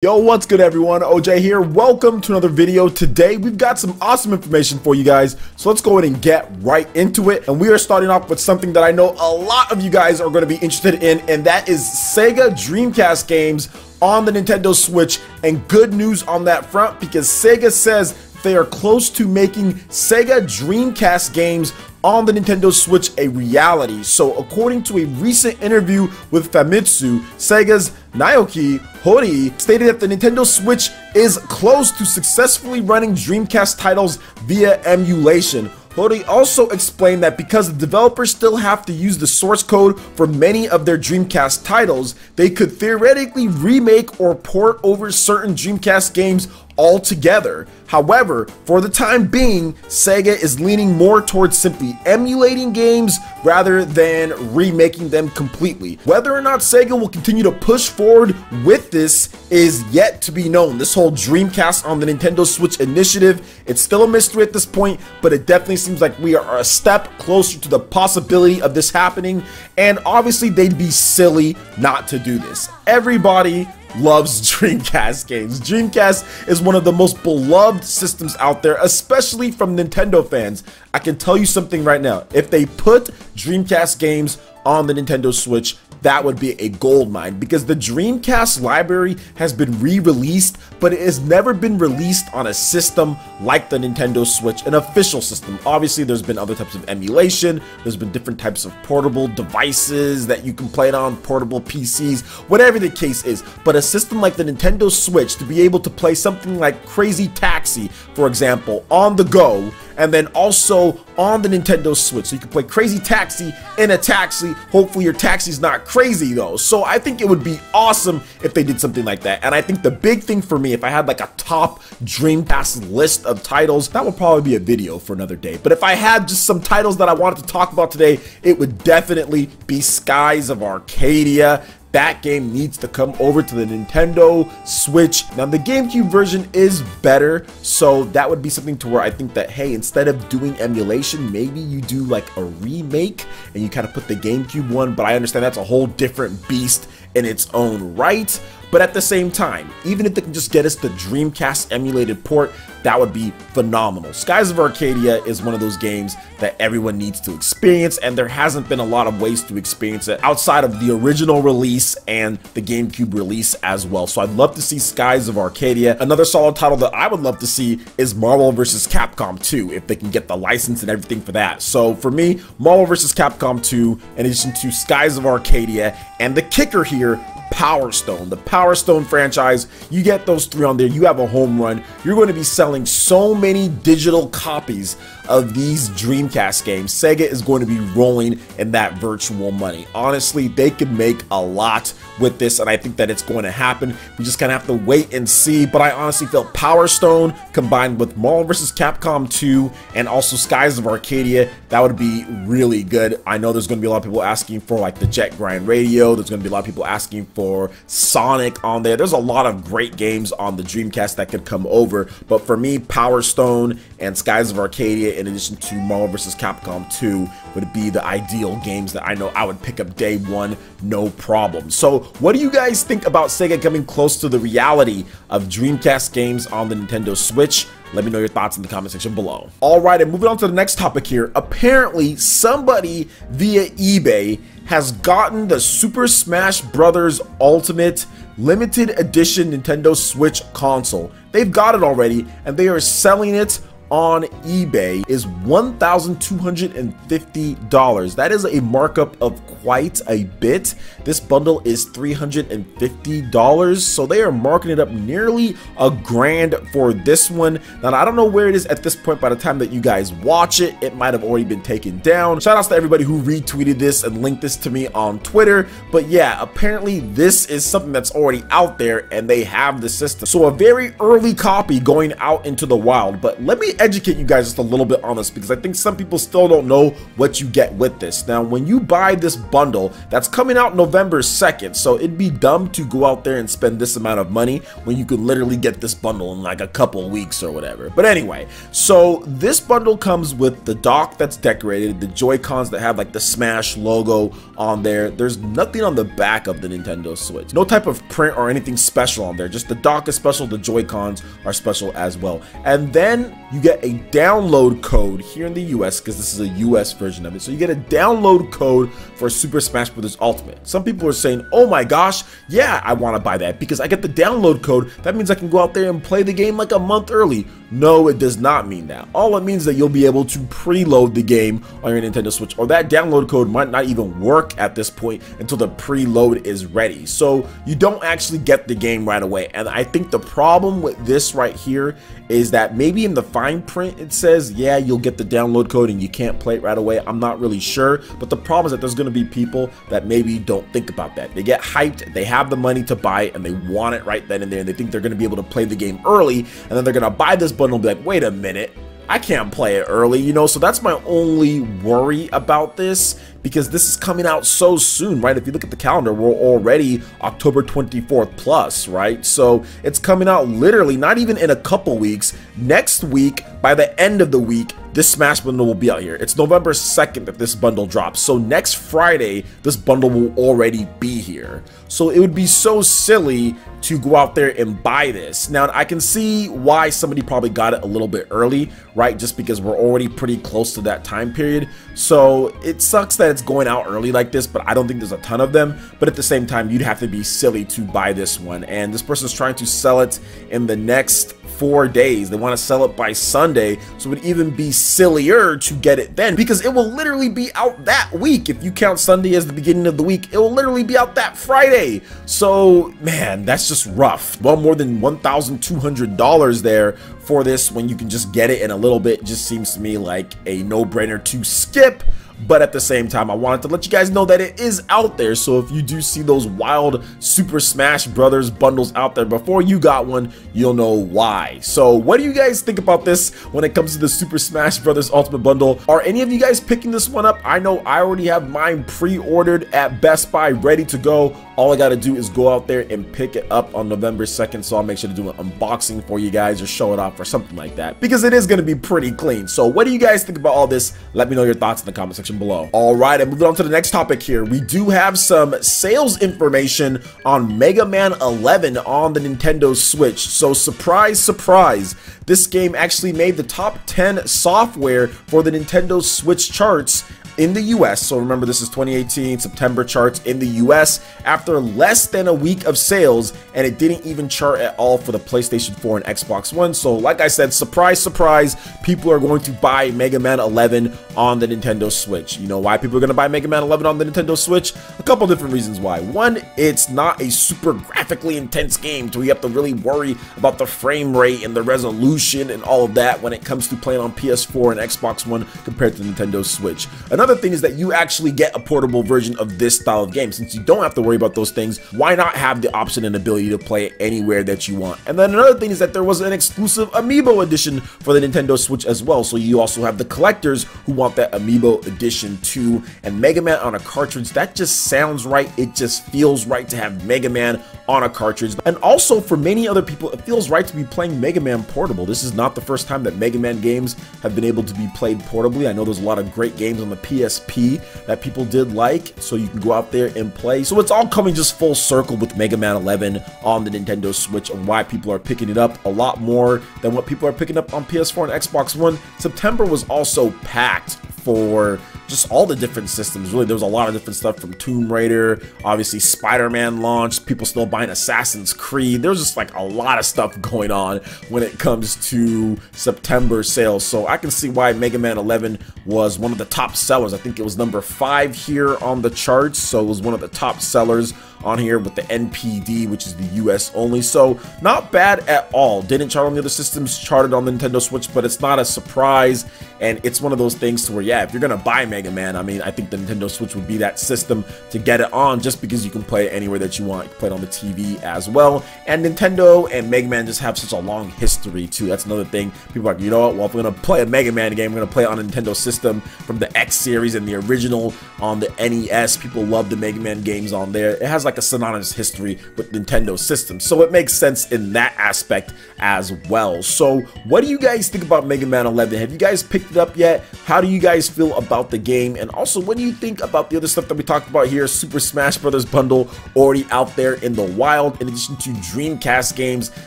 Yo, what's good everyone? OJ here. Welcome to another video. Today we've got some awesome information for you guys, so let's go ahead and get right into it. And we are starting off with something that I know a lot of you guys are going to be interested in, and that is Sega Dreamcast games on the Nintendo Switch. And good news on that front, because Sega says they are close to making Sega Dreamcast games on the Nintendo Switch a reality. So according to a recent interview with Famitsu, Sega's Naoki Hori stated that the Nintendo Switch is close to successfully running Dreamcast titles via emulation. Hori also explained that because the developers still have to use the source code for many of their Dreamcast titles, they could theoretically remake or port over certain Dreamcast games altogether. However, for the time being, Sega is leaning more towards simply emulating games rather than remaking them completely. Whether or not Sega will continue to push forward with this is yet to be known. This whole Dreamcast on the Nintendo Switch initiative, it's still a mystery at this point, but it definitely seems like we are a step closer to the possibility of this happening, and obviously they'd be silly not to do this. Everybody loves Dreamcast games. Dreamcast is one of the most beloved systems out there, especially from Nintendo fans. I can tell you something right now. If they put Dreamcast games on the Nintendo Switch, that would be a gold mine, because the Dreamcast library has been re-released, but it has never been released on a system like the Nintendo Switch, an official system. Obviously, there's been other types of emulation, there's been different types of portable devices that you can play it on, portable PCs, whatever the case is. But a system like the Nintendo Switch, to be able to play something like Crazy Taxi, for example, on the go, and then also on the Nintendo Switch. So you can play Crazy Taxi in a taxi. Hopefully your taxi's not crazy though. So I think it would be awesome if they did something like that. And I think the big thing for me, if I had like a top Dreamcast list of titles, that would probably be a video for another day. But if I had just some titles that I wanted to talk about today, it would definitely be Skies of Arcadia. That game needs to come over to the Nintendo Switch. Now the GameCube version is better, so that would be something to where I think that, hey, instead of doing emulation, maybe you do like a remake and you kind of put the GameCube one, but I understand that's a whole different beast in its own right. But at the same time, even if they can just get us the Dreamcast emulated port, that would be phenomenal. Skies of Arcadia is one of those games that everyone needs to experience, and there hasn't been a lot of ways to experience it outside of the original release and the GameCube release as well. So I'd love to see Skies of Arcadia. Another solid title that I would love to see is Marvel vs. Capcom 2, if they can get the license and everything for that. So for me, Marvel vs. Capcom 2, in addition to Skies of Arcadia, and the kicker here, Power Stone. The Power Stone franchise, you get those three on there, you have a home run. You're going to be selling so many digital copies of these Dreamcast games. Sega is going to be rolling in that virtual money. Honestly, they could make a lot with this, and I think that it's going to happen. We just kind of have to wait and see, but I honestly feel Power Stone combined with Marvel vs. Capcom 2 and also Skies of Arcadia, that would be really good. I know there's going to be a lot of people asking for like the Jet Grind Radio. There's going to be a lot of people asking for Sonic on there. There's a lot of great games on the Dreamcast that could come over, but for me, Power Stone and Skies of Arcadia, in addition to Marvel vs. Capcom 2, would be the ideal games that I know I would pick up day one, no problem. So what do you guys think about Sega coming close to the reality of Dreamcast games on the Nintendo Switch? Let me know your thoughts in the comment section below. Alright, and moving on to the next topic here. Apparently, somebody via eBay has gotten the Super Smash Bros. Ultimate limited edition Nintendo Switch console. They've got it already, and they are selling it on eBay is $1,250. That is a markup of quite a bit. This bundle is $350, so they are marking it up nearly $1,000 for this one. Now I don't know where it is at this point. By the time that you guys watch it, it might have already been taken down. Shout outs to everybody who retweeted this and linked this to me on Twitter. But yeah, apparently this is something that's already out there and they have the system, so a very early copy going out into the wild. But let me educate you guys just a little bit on this, because I think some people still don't know what you get with this. Now, when you buy this bundle, that's coming out November 2nd, so it'd be dumb to go out there and spend this amount of money when you could literally get this bundle in like a couple weeks or whatever. But anyway, so this bundle comes with the dock that's decorated, the Joy-Cons that have like the Smash logo on there. There's nothing on the back of the Nintendo Switch, no type of print or anything special on there. Just the dock is special, the Joy-Cons are special as well. And then you get a download code here in the US, because this is a US version of it. So you get a download code for Super Smash Bros. Ultimate. Some people are saying, oh my gosh, yeah, I want to buy that because I get the download code. That means I can go out there and play the game like a month early. No, it does not mean that. All it means is that you'll be able to preload the game on your Nintendo Switch, or that download code might not even work at this point until the preload is ready. So you don't actually get the game right away. And I think the problem with this right here is that maybe in the fine print it says, yeah, you'll get the download code and you can't play it right away. I'm not really sure, but the problem is that there's going to be people that maybe don't think about that. They get hyped, they have the money to buy it, and they want it right then and there, and they think they're going to be able to play the game early, and then they're going to buy this bundle and be like, wait a minute, I can't play it early, you know? So that's my only worry about this, because this is coming out so soon, right? If you look at the calendar, we're already October 24th plus, right? So it's coming out literally not even in a couple weeks. Next week, by the end of the week, this Smash bundle will be out here. It's November 2nd that this bundle drops. So next Friday, this bundle will already be here. So it would be so silly to go out there and buy this. Now, I can see why somebody probably got it a little bit early, right? Just because we're already pretty close to that time period. So it sucks that it's going out early like this, but I don't think there's a ton of them. But at the same time, you'd have to be silly to buy this one. And this person's trying to sell it in the next 4 days. They want to sell it by Sunday, so it would even be sillier to get it then, because it will literally be out that week. If you count Sunday as the beginning of the week, it will literally be out that Friday. So man, that's just rough. Well, more than $1,200 there for this when you can just get it in a little bit just seems to me like a no-brainer to skip. But at the same time, I wanted to let you guys know that it is out there. So if you do see those wild Super Smash Brothers bundles out there before you got one, you'll know why. So what do you guys think about this when it comes to the Super Smash Brothers Ultimate Bundle? Are any of you guys picking this one up? I know I already have mine pre-ordered at Best Buy, ready to go. All I got to do is go out there and pick it up on November 2nd. So I'll make sure to do an unboxing for you guys or show it off or something like that, because it is going to be pretty clean. So what do you guys think about all this? Let me know your thoughts in the comment section below. All right, and moving on to the next topic here, we do have some sales information on Mega Man 11 on the Nintendo Switch. So surprise, surprise, this game actually made the top 10 software for the Nintendo Switch charts in the US. So remember, this is 2018 September charts in the US after less than a week of sales, and it didn't even chart at all for the PlayStation 4 and Xbox One. So like I said, surprise, surprise, people are going to buy Mega Man 11 on the Nintendo Switch. You know why people are going to buy Mega Man 11 on the Nintendo Switch? A couple different reasons why. One, it's not a super graphically intense game, so you have to really worry about the frame rate and the resolution and all of that when it comes to playing on PS4 and Xbox One compared to the Nintendo Switch. Another thing is that you actually get a portable version of this style of game. Since you don't have to worry about those things, why not have the option and ability to play it anywhere that you want? And then another thing is that there was an exclusive Amiibo edition for the Nintendo Switch as well. So you also have the collectors who want that Amiibo edition too. And Mega Man on a cartridge, that just sounds right. It just feels right to have Mega Man on a cartridge. And also for many other people, it feels right to be playing Mega Man portable. This is not the first time that Mega Man games have been able to be played portably. I know there's a lot of great games on the PSP that people did like, so you can go out there and play. So it's all coming just full circle with Mega Man 11 on the Nintendo Switch, and why people are picking it up a lot more than what people are picking up on PS4 and Xbox One. September was also packed for just all the different systems. Really, there was a lot of different stuff from Tomb Raider, obviously Spider-Man launched, people still buying Assassin's Creed. There's just like a lot of stuff going on when it comes to September sales. So I can see why Mega Man 11 was one of the top sellers. I think it was number 5 here on the charts, so it was one of the top sellers on here with the NPD, which is the US only. So not bad at all. Didn't chart on the other systems, charted on the Nintendo Switch, but it's not a surprise. And it's one of those things to where, yeah, if you're gonna buy Mega Man, I mean, I think the Nintendo Switch would be that system to get it on, just because you can play it anywhere that you want. You can play it on the TV as well. And Nintendo and Mega Man just have such a long history too. That's another thing. People are like, you know what? Well, if we're gonna play a Mega Man game, we're gonna play it on a Nintendo system from the X series and the original on the NES. People love the Mega Man games on there. It has like a synonymous history with Nintendo systems, so it makes sense in that aspect as well. So what do you guys think about Mega Man 11? Have you guys picked it up yet? How do you guys feel about the game? And also, what do you think about the other stuff that we talked about here? Super Smash Bros. Bundle already out there in the wild, in addition to Dreamcast games.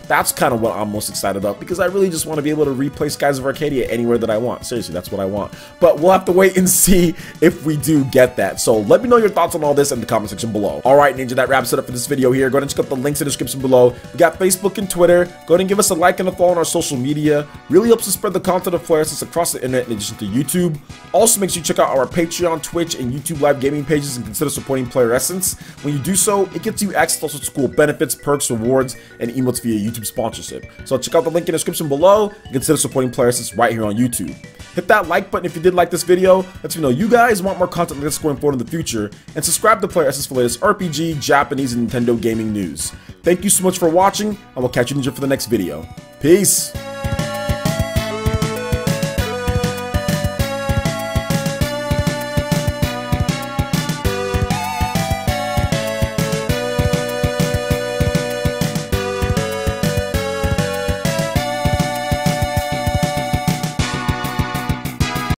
That's kind of what I'm most excited about, because I really just want to be able to replay Skies of Arcadia anywhere that I want. Seriously, that's what I want. But we'll have to wait and see if we do get that. So let me know your thoughts on all this in the comment section below. All right, Ninja, that wraps it up for this video here. Go ahead and check out the links in the description below. We got Facebook and Twitter. Go ahead and give us a like and a follow on our social media. Really helps us spread the content of PlayerEssence across the internet, in addition to YouTube. Also, make sure you check out our Patreon, Twitch, and YouTube live gaming pages and consider supporting PlayerEssence. When you do so, it gets you access to all sorts of cool benefits, perks, rewards, and emotes via YouTube sponsorship. So check out the link in the description below and consider supporting PlayerEssence right here on YouTube. Hit that like button if you did like this video. Let me know you guys want more content like this going forward in the future. And subscribe to PlayerEssence for the latest RPG, Japanese, and Nintendo gaming news. Thank you so much for watching, and we'll catch you, Ninja, for the next video. Peace!